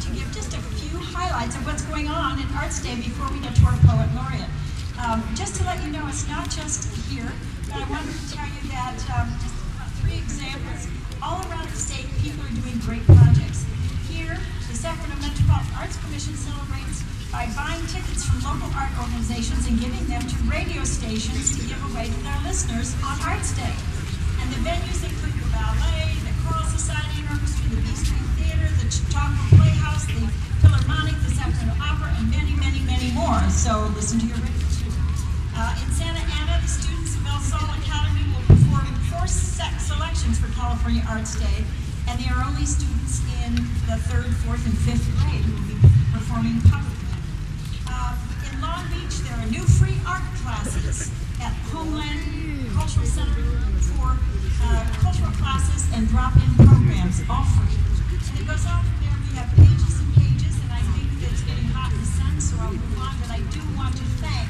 to give just a few highlights of what's going on in Arts Day before we get to our Poet Laureate. Just to let you know, it's not just here, but I wanted to tell you that just 3 examples. All around the state, people are doing great projects. Here, the Sacramento Metropolitan Arts Commission celebrates by buying tickets from local art organizations and giving them to radio stations to give away to their listeners on Arts Day. And the venues include the ballet, the Choral Society and Orchestra, the B Street Theater, the Chautauqua Playhouse, the Philharmonic, the Sacramento Opera, and many, many, many more. So listen to your radio too. In Santa Ana, the students of El Sol Academy will perform 4 selections for California Arts Day, and they are only students in the 3rd, 4th, and 5th grade who will be performing publicly. In Long Beach, there are new free art classes at Homeland Cultural Center for cultural classes and drop-in programs, all free. And it goes on from there. We have pages and pages, and I think that it's getting hot in the sun, so I'll move on. But I do want to thank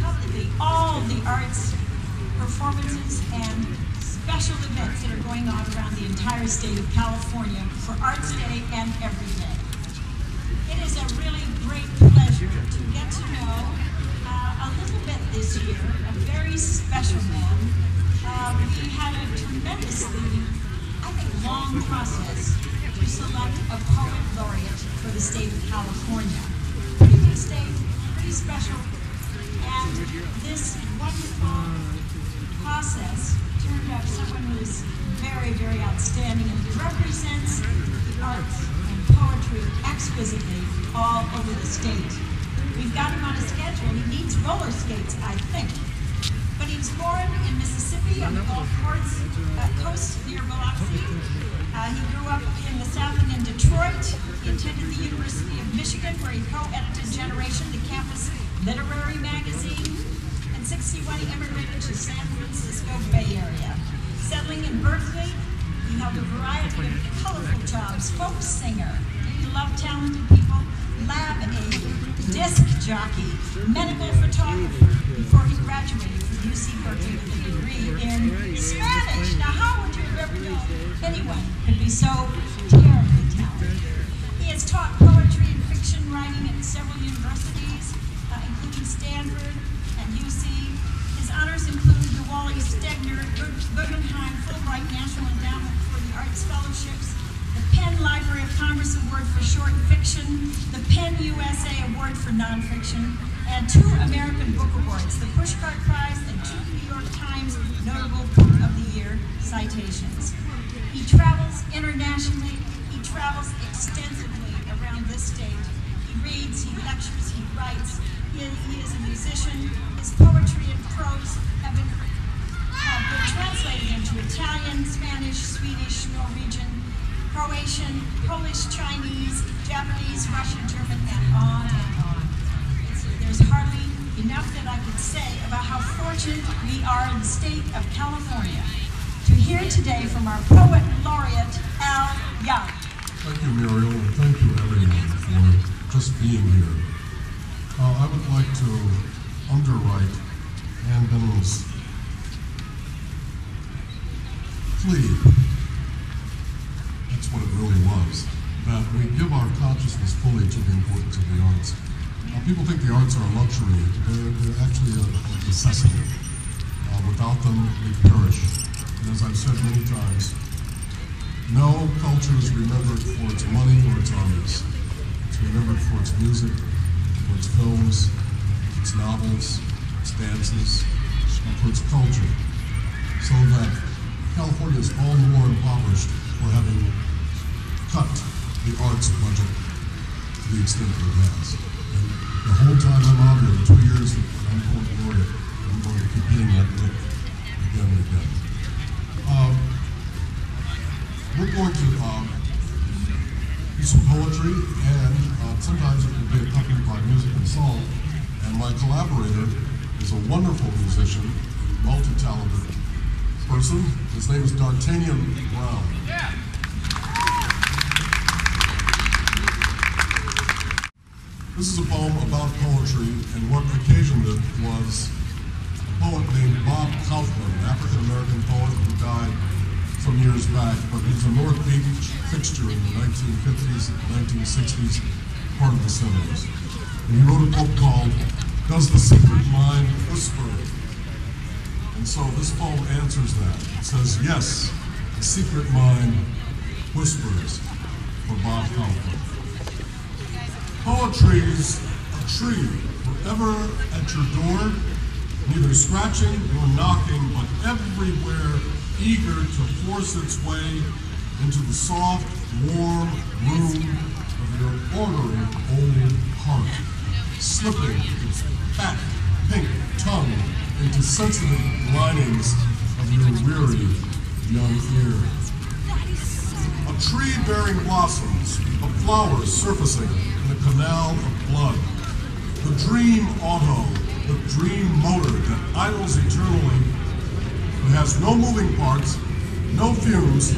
publicly all the arts performances and special events that are going on around the entire state of California for Arts Day and every day. It is a really great pleasure to get to know a little bit this year, a very special man. We had a tremendously, I think, long process to select a Poet Laureate for the state of California. Pretty big state, pretty special, and this wonderful process turned out someone who is very, very outstanding and represents the arts and poetry exquisitely all over the state. We've got him on a schedule. He needs roller skates, I think. But he was born in Mississippi on the Gulf Coast near Biloxi. He grew up in the South and in Detroit. He attended the University of Michigan, where he co-edited Generation, the campus literary magazine. And 61, he immigrated to San Francisco Bay Area. Settling in Berkeley, he held a variety of colorful jobs: folk singer, he loved talented people, lab aide, disc jockey, medical photographer, before he graduated from UC Berkeley with a degree in Spanish. Now, how would you have ever known anyone could be so terribly talented? He has taught poetry and fiction writing at several universities, including Stanford and UC. His honors include the Wally Stegner Guggenheim Fulbright National Endowment for the Arts Fellowships, the Penn Library of Congress Award for Short Fiction, the Penn USA Award for Nonfiction, and 2 American Book Awards, the Pushcart Prize and 2 New York Times Notable Book of the Year citations. He travels internationally. He travels extensively around this state. He reads, he lectures, he writes. He is a musician. His poetry and prose have been translated into Italian, Spanish, Swedish, Norwegian, Croatian, Polish, Chinese, Japanese, Russian, German, and on and on. There's hardly enough that I could say about how fortunate we are in the state of California to hear today from our Poet Laureate, Al Young. Thank you, Muriel, and thank you, everyone, for just being here. I would like to underwrite Ann Binnell's plea. That's what it really was, that we give our consciousness fully to the importance of the arts. People think the arts are a luxury. They're actually a necessity. Without them, we perish. And as I've said many times, no culture is remembered for its money or its armies. It's remembered for its music, for its films, its novels, its dances, and for its culture. So that California is all the more impoverished for having cut the arts budget to the extent that it has. And the whole time I'm out here, the 2 years that I'm Poet Laureate, I'm going to keep hitting that lick again and again. We're going to do some poetry, and sometimes it will be accompanied by music and song. And my collaborator is a wonderful musician, multi-talented person. His name is D'Artagnan Brown. Yeah. This is a poem about poetry, and what occasioned it was a poet named Bob Kaufman, an African-American poet who died some years back, but he's a North Beach fixture in the 1950s, 1960s, part of the 70s. And he wrote a book called Does the Secret Mind Whisper? And so this poem answers that. It says, yes, the secret mind whispers for Bob Haugen. Poetry's a tree forever at your door, neither scratching nor knocking, but everywhere eager to force its way into the soft, warm room of your ordinary old heart, slipping its fat, pink tongue into sensitive linings of your weary young ear. A tree bearing blossoms, a flower surfacing in a canal of blood. The dream auto, the dream motor that idles eternally, that has no moving parts, no fumes,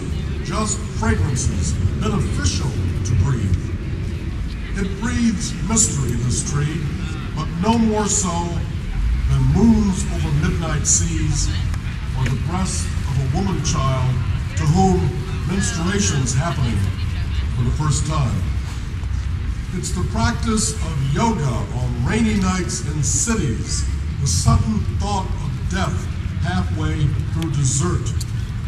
just fragrances beneficial to breathe. It breathes mystery, this tree, but no more so than moons over midnight seas, or the breast of a woman child to whom menstruation's happening for the first time. It's the practice of yoga on rainy nights in cities, the sudden thought of death halfway through dessert,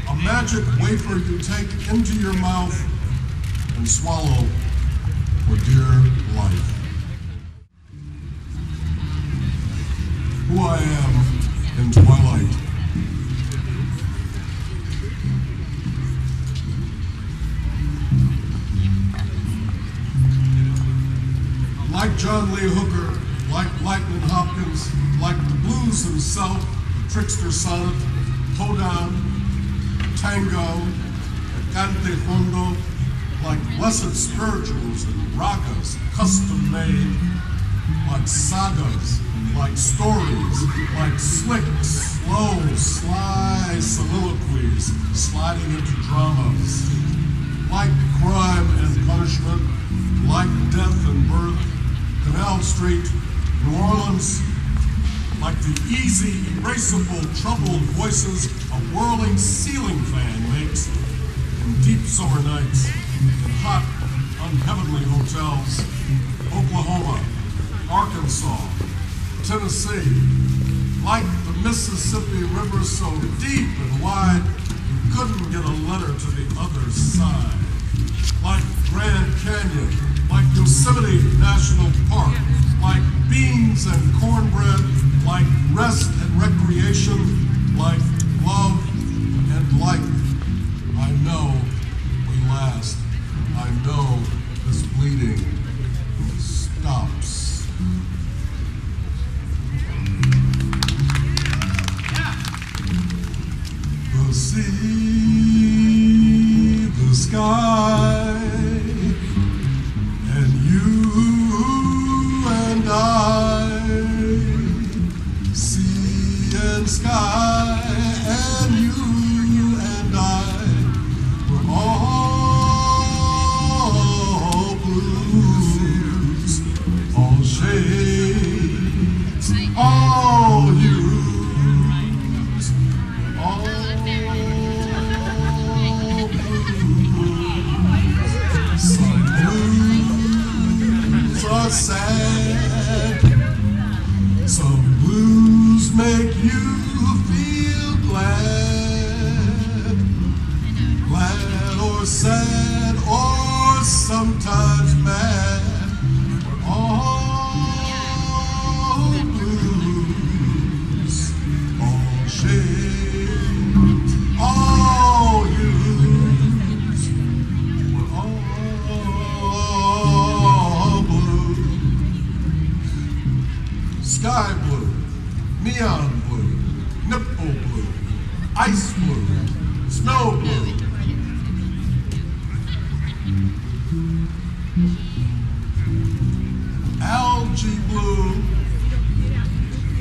a magic wafer you take into your mouth and swallow for dear life. Who I am in twilight. Like John Lee Hooker, like Lightnin' Hopkins, like the blues himself, the trickster sonnet, hoedown, tango, cante fondo, like blessed spirituals and ragas, custom made, like sagas, like stories, like slick, slow, sly soliloquies sliding into dramas, like crime and punishment, like death and birth, Canal Street, New Orleans, like the easy, erasable, troubled voices a whirling ceiling fan makes in deep summer nights, in hot, unheavenly hotels, Oklahoma, Arkansas, Tennessee, like the Mississippi River so deep and wide you couldn't get a letter to the other side, like Grand Canyon, like Yosemite National Park, like beans and cornbread, like rest and recreation, like love and life. I know we last. I know this bleeding stops. The sea, the sky, and you and I, sea and sky, and you and I, we're all blues, all shades, all hues, all blues. Some blues are sad, some blues make you feel glad, glad or sad or sometimes mad. We're all blues, all shades, all hues. We're all blue. Sky blue, neon blue, nipple blue, ice blue, snow blue. Algae blue,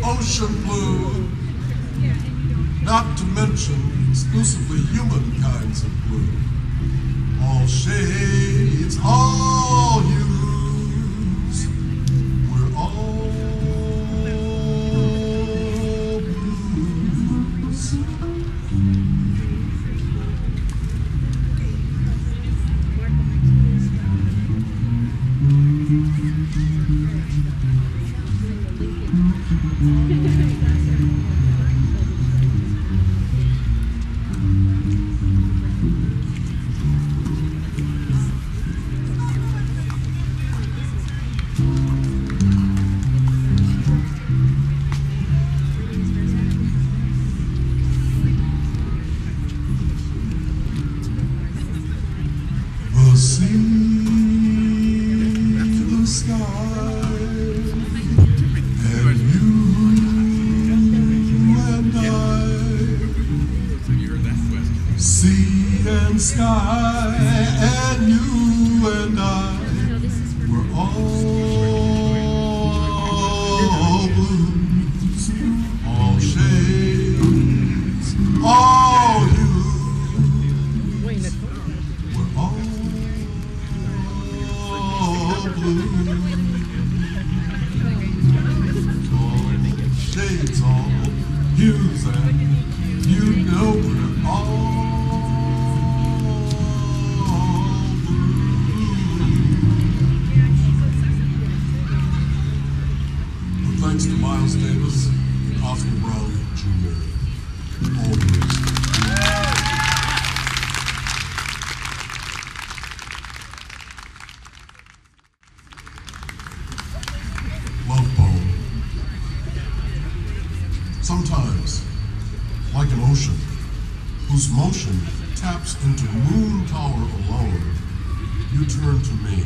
ocean blue, not to mention exclusively human kinds of blue. All shades, all hues, we're all blues. The sea, the sky, and you and I. Sea and sky, and you and I. We're all blues, all shades, all hues. We're all blue, all shades, all hues, and you know we're all blue. But thanks to Miles Davis and Oscar Brown Jr., all blues. Love poem. Sometimes, like an ocean, whose motion taps into Moon Tower alone, you turn to me.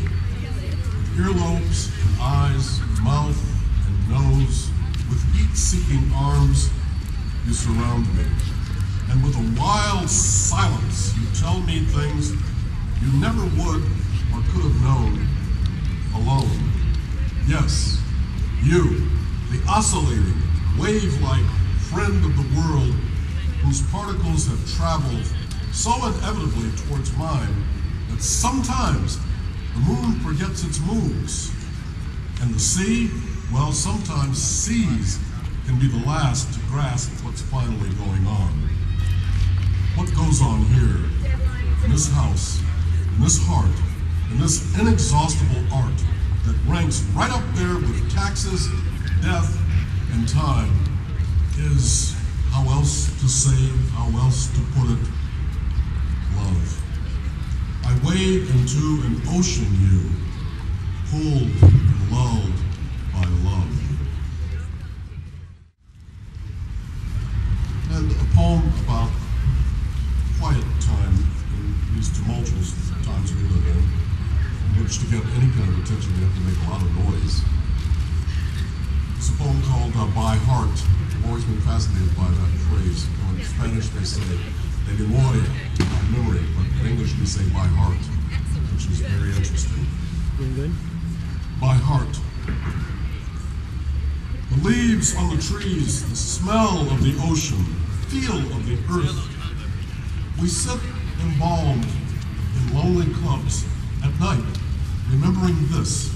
With earlobes and eyes, mouth and nose, with heat-seeking arms, you surround me. And with a wild silence, you tell me things you never would or could have known alone. Yes, you, the oscillating, wave-like friend of the world, whose particles have traveled so inevitably towards mine that sometimes the moon forgets its moves. And the sea, well, sometimes seas can be the last to grasp what's finally going on. What goes on here, in this house, in this heart, in this inexhaustible art that ranks right up there with taxes, death, and time, is, how else to say, how else to put it, love. I wade into an ocean you, pulled and lulled by love. And a poem about quiet time in these tumultuous times we live in which to get any kind of attention you have to make a lot of noise. It's a poem called By Heart. I've always been fascinated by that phrase. In Spanish they say de memoria, by memory, but in English we say by heart, which is very interesting. Doing good? By heart. The leaves on the trees, the smell of the ocean, feel of the earth. We sit embalmed in lonely clubs at night, remembering this,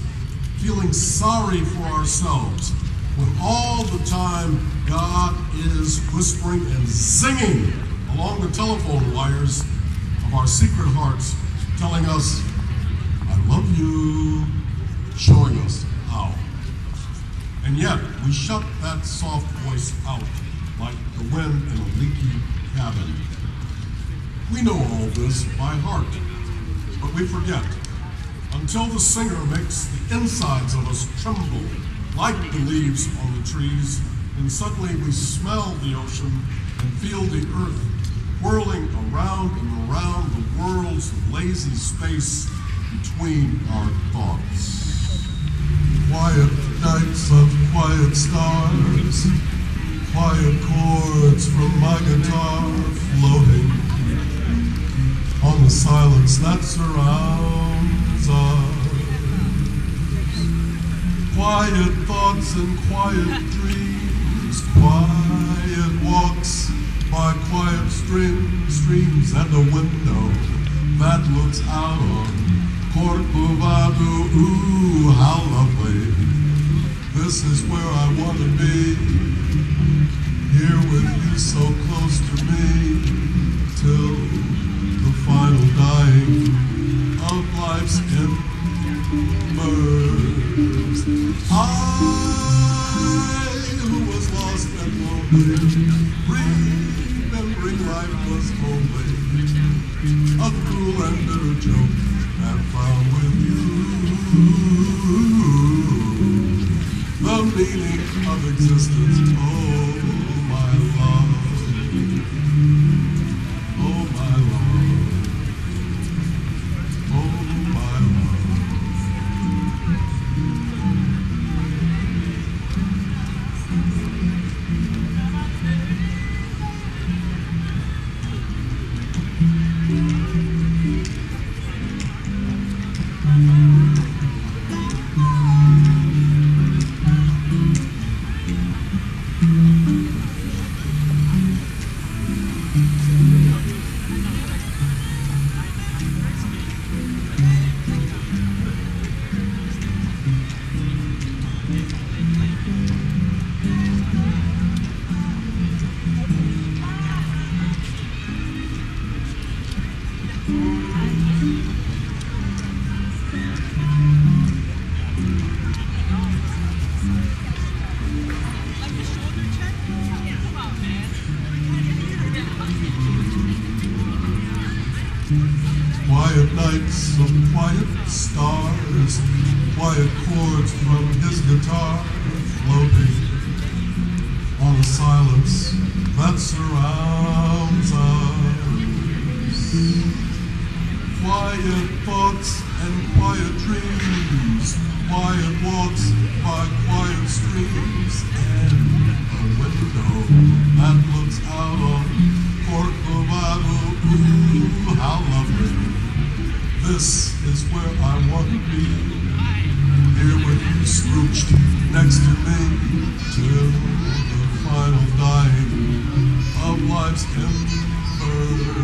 feeling sorry for ourselves, when all the time God is whispering and singing along the telephone wires of our secret hearts, telling us, I love you, showing us how. And yet, we shut that soft voice out like the wind in a leaky cabin. We know all this by heart, but we forget until the singer makes the insides of us tremble like the leaves on the trees, and suddenly we smell the ocean and feel the earth whirling around and around the world's lazy space between our thoughts. Quiet nights of quiet stars, quiet chords from my guitar floating on the silence that surrounds us. Quiet thoughts and quiet dreams, quiet walks by quiet streams and a window that looks out on Corcovado. Ooh, how lovely. This is where I want to be, here with you so close to me, till the final dying of life's end. embers. I, who was lost and lonely, remembering life was only a cruel and bitter joke, and found with you the meaning of existence. Oh, my love. Oh, my love. Oh, my love. Quiet nights of quiet stars, quiet chords from his guitar floating on a silence that surrounds us. Quiet thoughts and quiet dreams, quiet walks by quiet streams, and a window that looks out on Corcovado. Ooh, how lovely. This is where I want to be, here with you scrooched next to me, till the final dying of life's embers.